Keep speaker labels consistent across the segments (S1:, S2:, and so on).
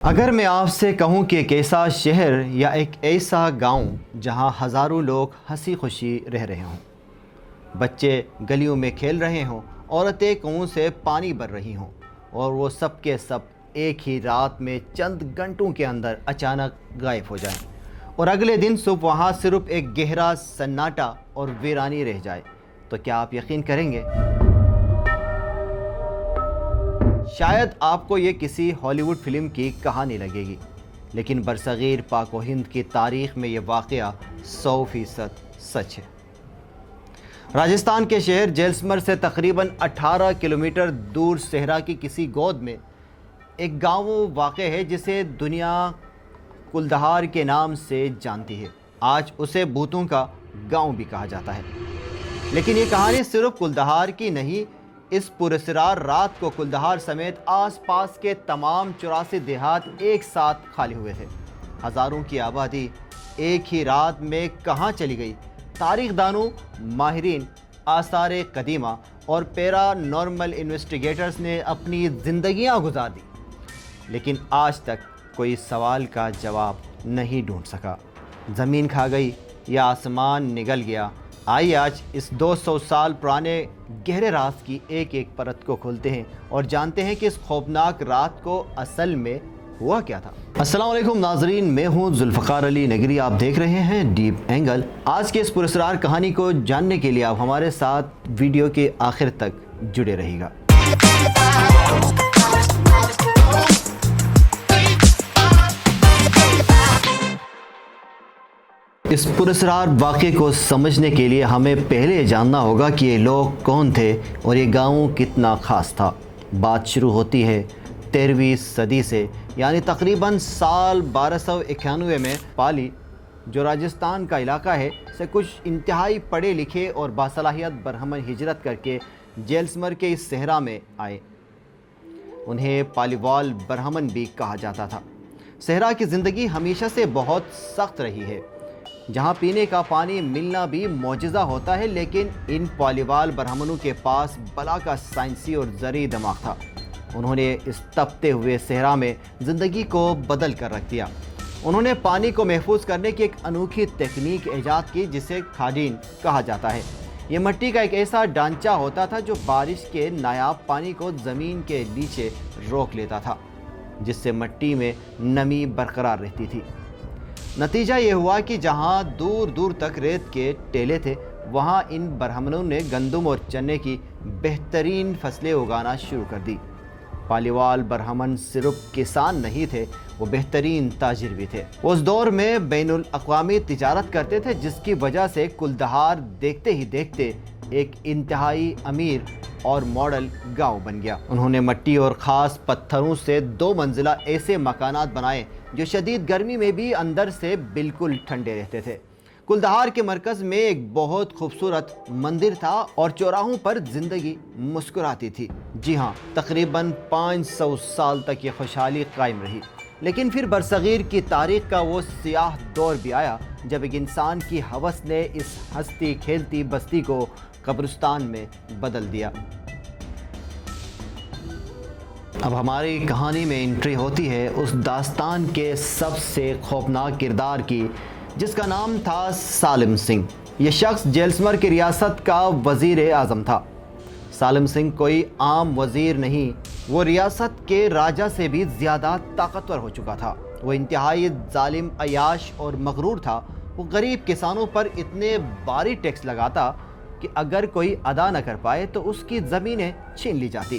S1: اگر میں آپ سے کہوں کہ ایک ایسا شہر یا ایک ایسا گاؤں جہاں ہزاروں لوگ ہنسی خوشی رہ رہے ہوں، بچے گلیوں میں کھیل رہے ہوں، عورتیں کنوؤں سے پانی بھر رہی ہوں، اور وہ سب کے سب ایک ہی رات میں چند گھنٹوں کے اندر اچانک غائب ہو جائیں، اور اگلے دن صبح وہاں صرف ایک گہرا سناٹا اور ویرانی رہ جائے، تو کیا آپ یقین کریں گے؟ شاید آپ کو یہ کسی ہالی ووڈ فلم کی کہانی لگے گی، لیکن برصغیر پاک و ہند کی تاریخ میں یہ واقعہ 100% سچ ہے۔ راجستھان کے شہر جیسلمر سے تقریباً 18 کلومیٹر دور صحرا کی کسی گود میں ایک گاؤں واقع ہے جسے دنیا کلدہار کے نام سے جانتی ہے۔ آج اسے بھوتوں کا گاؤں بھی کہا جاتا ہے، لیکن یہ کہانی صرف کلدہار کی نہیں۔ اس پراسرار رات کو کلدہار سمیت آس پاس کے تمام 84 دیہات ایک ساتھ خالی ہوئے تھے۔ ہزاروں کی آبادی ایک ہی رات میں کہاں چلی گئی؟ تاریخ دانوں، ماہرین آثار قدیمہ اور پیرا نارمل انویسٹیگیٹرز نے اپنی زندگیاں گزار دی، لیکن آج تک کوئی سوال کا جواب نہیں ڈھونڈ سکا۔ زمین کھا گئی یا آسمان نگل گیا؟ آئیے آج اس 200 سال پرانے گہرے راز کی ایک ایک پرت کو کھولتے ہیں اور جانتے ہیں کہ اس خوفناک رات کو اصل میں ہوا کیا تھا۔ السلام علیکم ناظرین، میں ہوں ذوالفقار علی نگری، آپ دیکھ رہے ہیں ڈیپ اینگل۔ آج کے اس پراسرار کہانی کو جاننے کے لیے آپ ہمارے ساتھ ویڈیو کے آخر تک جڑے رہیے گا۔ اس پراسرار واقعے کو سمجھنے کے لیے ہمیں پہلے جاننا ہوگا کہ یہ لوگ کون تھے اور یہ گاؤں کتنا خاص تھا۔ بات شروع ہوتی ہے 13ویں صدی سے، یعنی تقریباً سال 1291 میں۔ پالی، جو راجستھان کا علاقہ ہے، سے کچھ انتہائی پڑھے لکھے اور باصلاحیت برہمن ہجرت کر کے جیسلمر کے اس صحرا میں آئے۔ انہیں پالیوال برہمن بھی کہا جاتا تھا۔ صحرا کی زندگی ہمیشہ سے بہت سخت رہی ہے، جہاں پینے کا پانی ملنا بھی معجزہ ہوتا ہے، لیکن ان پالیوال برہمنوں کے پاس بلا کا سائنسی اور زرعی دماغ تھا۔ انہوں نے اس تپتے ہوئے صحرا میں زندگی کو بدل کر رکھ دیا۔ انہوں نے پانی کو محفوظ کرنے کی ایک انوکھی تکنیک ایجاد کی جسے کھاڈین کہا جاتا ہے۔ یہ مٹی کا ایک ایسا ڈھانچہ ہوتا تھا جو بارش کے نایاب پانی کو زمین کے نیچے روک لیتا تھا، جس سے مٹی میں نمی برقرار رہتی تھی۔ نتیجہ یہ ہوا کہ جہاں دور دور تک ریت کے ٹیلے تھے، وہاں ان برہمنوں نے گندم اور چنے کی بہترین فصلیں اگانا شروع کر دی۔ پالیوال برہمن صرف کسان نہیں تھے، وہ بہترین تاجر بھی تھے۔ وہ اس دور میں بین الاقوامی تجارت کرتے تھے، جس کی وجہ سے کلدہار دیکھتے ہی دیکھتے ایک انتہائی امیر اور ماڈل گاؤں بن گیا۔ انہوں نے مٹی اور خاص پتھروں سے 2 منزلہ ایسے مکانات بنائے جو شدید گرمی میں بھی اندر سے بالکل ٹھنڈے رہتے تھے۔ کلدہار کے مرکز میں ایک بہت خوبصورت مندر تھا اور چوراہوں پر زندگی مسکراتی تھی۔ جی ہاں، تقریباً 500 سال تک یہ خوشحالی قائم رہی، لیکن پھر برصغیر کی تاریخ کا وہ سیاہ دور بھی آیا جب ایک انسان کی ہوس نے اس ہنستی کھیلتی بستی کو قبرستان میں بدل دیا۔ اب ہماری کہانی میں انٹری ہوتی ہے اس داستان کے سب سے خوفناک کردار کی، جس کا نام تھا سالم سنگھ۔ یہ شخص جیسلمر کی ریاست کا وزیر اعظم تھا۔ سالم سنگھ کوئی عام وزیر نہیں، وہ ریاست کے راجہ سے بھی زیادہ طاقتور ہو چکا تھا۔ وہ انتہائی ظالم، عیاش اور مغرور تھا۔ وہ غریب کسانوں پر اتنے بھاری ٹیکس لگاتا کہ اگر کوئی ادا نہ کر پائے تو اس کی زمینیں چھین لی جاتی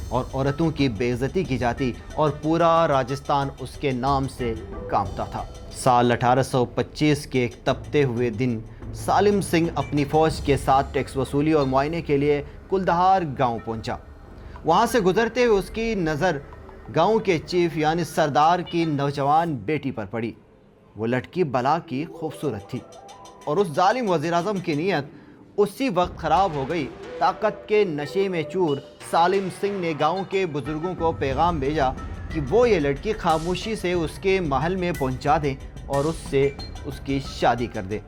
S1: اور عورتوں کی بے عزتی کی جاتی، اور پورا راجستھان اس کے نام سے کانپتا تھا۔ سال 1825 کے ایک تپتے ہوئے دن سالم سنگھ اپنی فوج کے ساتھ ٹیکس وصولی اور معائنے کے لیے کلدہار گاؤں پہنچا۔ وہاں سے گزرتے ہوئے اس کی نظر گاؤں کے چیف یعنی سردار کی نوجوان بیٹی پر پڑی۔ وہ لڑکی بلا کی خوبصورت تھی، اور اس ظالم وزیر اعظم کی نیت اسی وقت خراب ہو گئی۔ طاقت کے نشے میں چور سالم سنگھ نے گاؤں کے بزرگوں کو پیغام بھیجا کہ وہ یہ لڑکی خاموشی سے اس کے محل میں پہنچا دیں اور اس سے اس کی شادی کر دے۔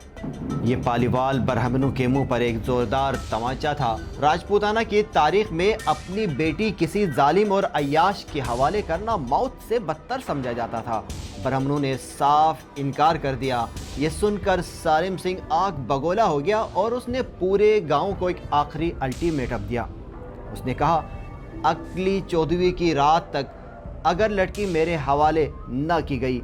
S1: یہ پالیوال برہمنوں کے منہ پر ایک زوردار تمانچہ تھا۔ راجپوتانہ کی تاریخ میں اپنی بیٹی کسی ظالم اور عیاش کے حوالے کرنا موت سے بدتر سمجھا جاتا تھا۔ برہمنوں نے صاف انکار کر دیا۔ یہ سن کر سالم سنگھ آنکھ بگولا ہو گیا اور اس نے پورے گاؤں کو ایک آخری الٹیمیٹم دیا۔ اس نے کہا، اگلی 14ویں کی رات تک اگر لڑکی میرے حوالے نہ کی گئی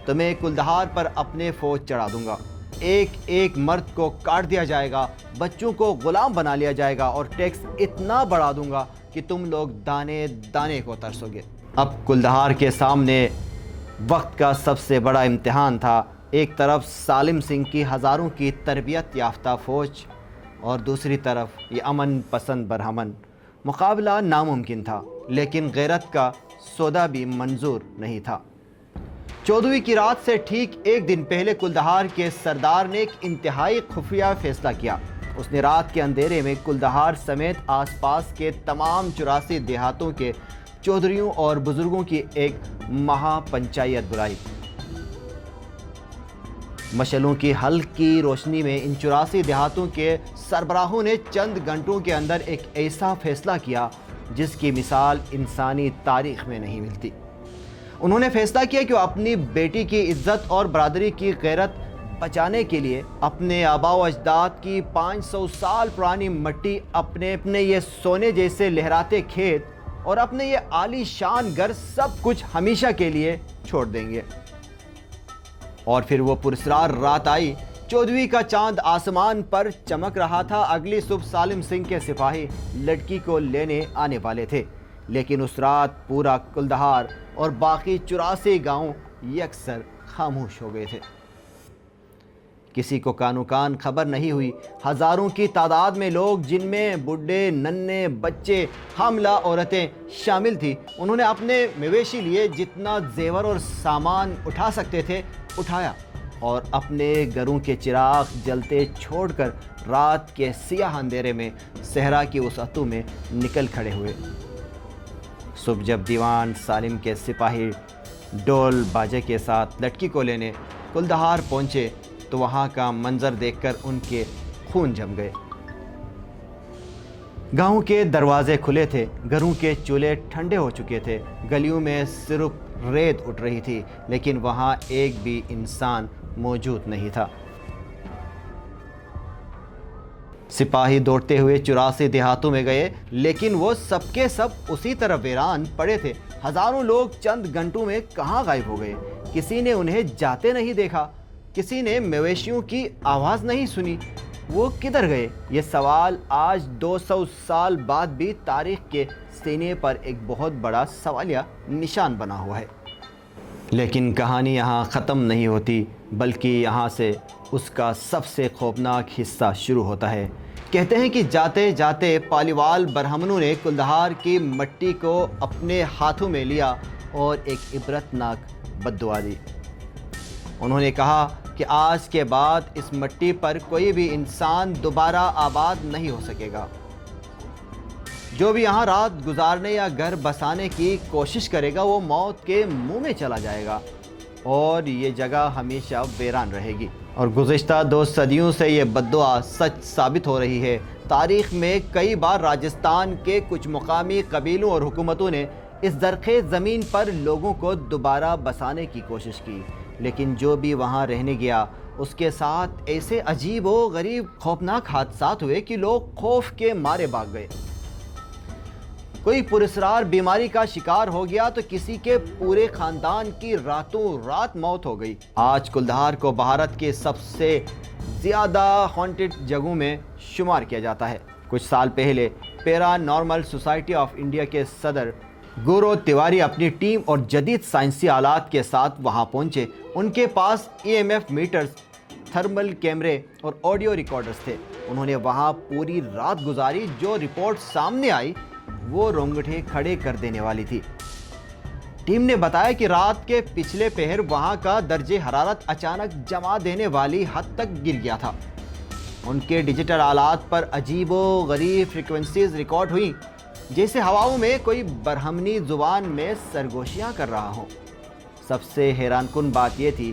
S1: تو میں کلدہار پر اپنے فوج چڑھا دوں گا۔ ایک ایک مرد کو کاٹ دیا جائے گا، بچوں کو غلام بنا لیا جائے گا اور ٹیکس اتنا بڑھا دوں گا کہ تم لوگ دانے دانے کو ترسو گے۔ اب کلدہار کے سامنے وقت کا سب سے بڑا امتحان تھا۔ ایک طرف سالم سنگھ کی ہزاروں کی تربیت یافتہ فوج اور دوسری طرف یہ امن پسند برہمن۔ مقابلہ ناممکن تھا، لیکن غیرت کا سودا بھی منظور نہیں تھا۔ 14ویں کی رات سے ٹھیک ایک دن پہلے کلدہار کے سردار نے ایک انتہائی خفیہ فیصلہ کیا۔ اس نے رات کے اندھیرے میں کلدہار سمیت آس پاس کے تمام 84 دیہاتوں کے چودھریوں اور بزرگوں کی ایک مہا پنچایت بلائی۔ مشعلوں کی ہلکی روشنی میں ان 84 دیہاتوں کے سربراہوں نے چند گھنٹوں کے اندر ایک ایسا فیصلہ کیا جس کی مثال انسانی تاریخ میں نہیں ملتی۔ انہوں نے فیصلہ کیا کہ وہ اپنی بیٹی کی عزت اور برادری کی غیرت بچانے کے لیے اپنے آباء و اجداد کی 500 سال پرانی مٹی، اپنے یہ سونے جیسے لہراتے کھیت اور اپنے یہ عالی شان گھر سب کچھ ہمیشہ کے لیے چھوڑ دیں گے۔ اور پھر وہ پراسرار رات آئی۔ 14ویں کا چاند آسمان پر چمک رہا تھا۔ اگلی صبح سالم سنگھ کے سپاہی لڑکی کو لینے آنے والے تھے، لیکن اس رات پورا کلدہار اور باقی 84 گاؤں یکسر خاموش ہو گئے تھے۔ کسی کو کانو کان خبر نہیں ہوئی۔ ہزاروں کی تعداد میں لوگ، جن میں بڈھے، ننھے، بچے، حاملہ عورتیں شامل تھیں، انہوں نے اپنے مویشی لیے جتنا زیور اور سامان اٹھا سکتے تھے اٹھایا اور اپنے گھروں کے چراغ جلتے چھوڑ کر رات کے سیاہ اندھیرے میں صحرا کی وسعتوں میں نکل کھڑے ہوئے۔ صبح جب دیوان سالم کے سپاہی ڈول باجے کے ساتھ لڑکی کو لینے کلدہار پہنچے تو وہاں کا منظر دیکھ کر ان کے خون جم گئے۔ گاؤں کے دروازے کھلے تھے، گھروں کے چولہے ٹھنڈے ہو چکے تھے، گلیوں میں صرف ریت اٹھ رہی تھی، لیکن وہاں ایک بھی انسان موجود نہیں تھا۔ سپاہی دوڑتے ہوئے 84 دیہاتوں میں گئے، لیکن وہ سب کے سب اسی طرح ویران پڑے تھے۔ ہزاروں لوگ چند گھنٹوں میں کہاں غائب ہو گئے؟ کسی نے انہیں جاتے نہیں دیکھا، کسی نے مویشیوں کی آواز نہیں سنی۔ وہ کدھر گئے؟ یہ سوال آج 200 سال بعد بھی تاریخ کے سینے پر ایک بہت بڑا سوالیہ نشان بنا ہوا ہے۔ لیکن کہانی یہاں ختم نہیں ہوتی، بلکہ یہاں سے اس کا سب سے خوفناک حصہ شروع ہوتا ہے۔ کہتے ہیں کہ جاتے جاتے پالیوال برہمنوں نے کلدہار کی مٹی کو اپنے ہاتھوں میں لیا اور ایک عبرتناک بددعا دی۔ انہوں نے کہا کہ آج کے بعد اس مٹی پر کوئی بھی انسان دوبارہ آباد نہیں ہو سکے گا۔ جو بھی یہاں رات گزارنے یا گھر بسانے کی کوشش کرے گا وہ موت کے منہ میں چلا جائے گا اور یہ جگہ ہمیشہ ویران رہے گی۔ اور گزشتہ 2 صدیوں سے یہ بددعا سچ ثابت ہو رہی ہے۔ تاریخ میں کئی بار راجستھان کے کچھ مقامی قبیلوں اور حکومتوں نے اس زرخیز زمین پر لوگوں کو دوبارہ بسانے کی کوشش کی، لیکن جو بھی وہاں رہنے گیا اس کے ساتھ ایسے عجیب و غریب خوفناک حادثات ہوئے کہ لوگ خوف کے مارے بھاگ گئے۔ کوئی پراسرار بیماری کا شکار ہو گیا تو کسی کے پورے خاندان کی راتوں رات موت ہو گئی۔ آج کلدہار کو بھارت کے سب سے زیادہ ہانٹڈ جگہوں میں شمار کیا جاتا ہے۔ کچھ سال پہلے پیرا نارمل سوسائٹی آف انڈیا کے صدر گورو تیواری اپنی ٹیم اور جدید سائنسی آلات کے ساتھ وہاں پہنچے۔ ان کے پاس EMF میٹرز، تھرمل کیمرے اور آڈیو ریکارڈرز تھے۔ انہوں نے وہاں پوری رات گزاری۔ جو رپورٹ سامنے آئی وہ رونگٹے کھڑے کر دینے والی تھی۔ ٹیم نے بتایا کہ رات کے پچھلے پہر وہاں کا درجہ حرارت اچانک جما دینے والی حد تک گر گیا تھا۔ ان کے ڈیجیٹل آلات پر عجیب و غریب فریکوینسیز ریکارڈ ہوئیں، جیسے ہواؤں میں کوئی برہمنی زبان میں سرگوشیاں کر رہا ہو۔ سب سے حیران کن بات یہ تھی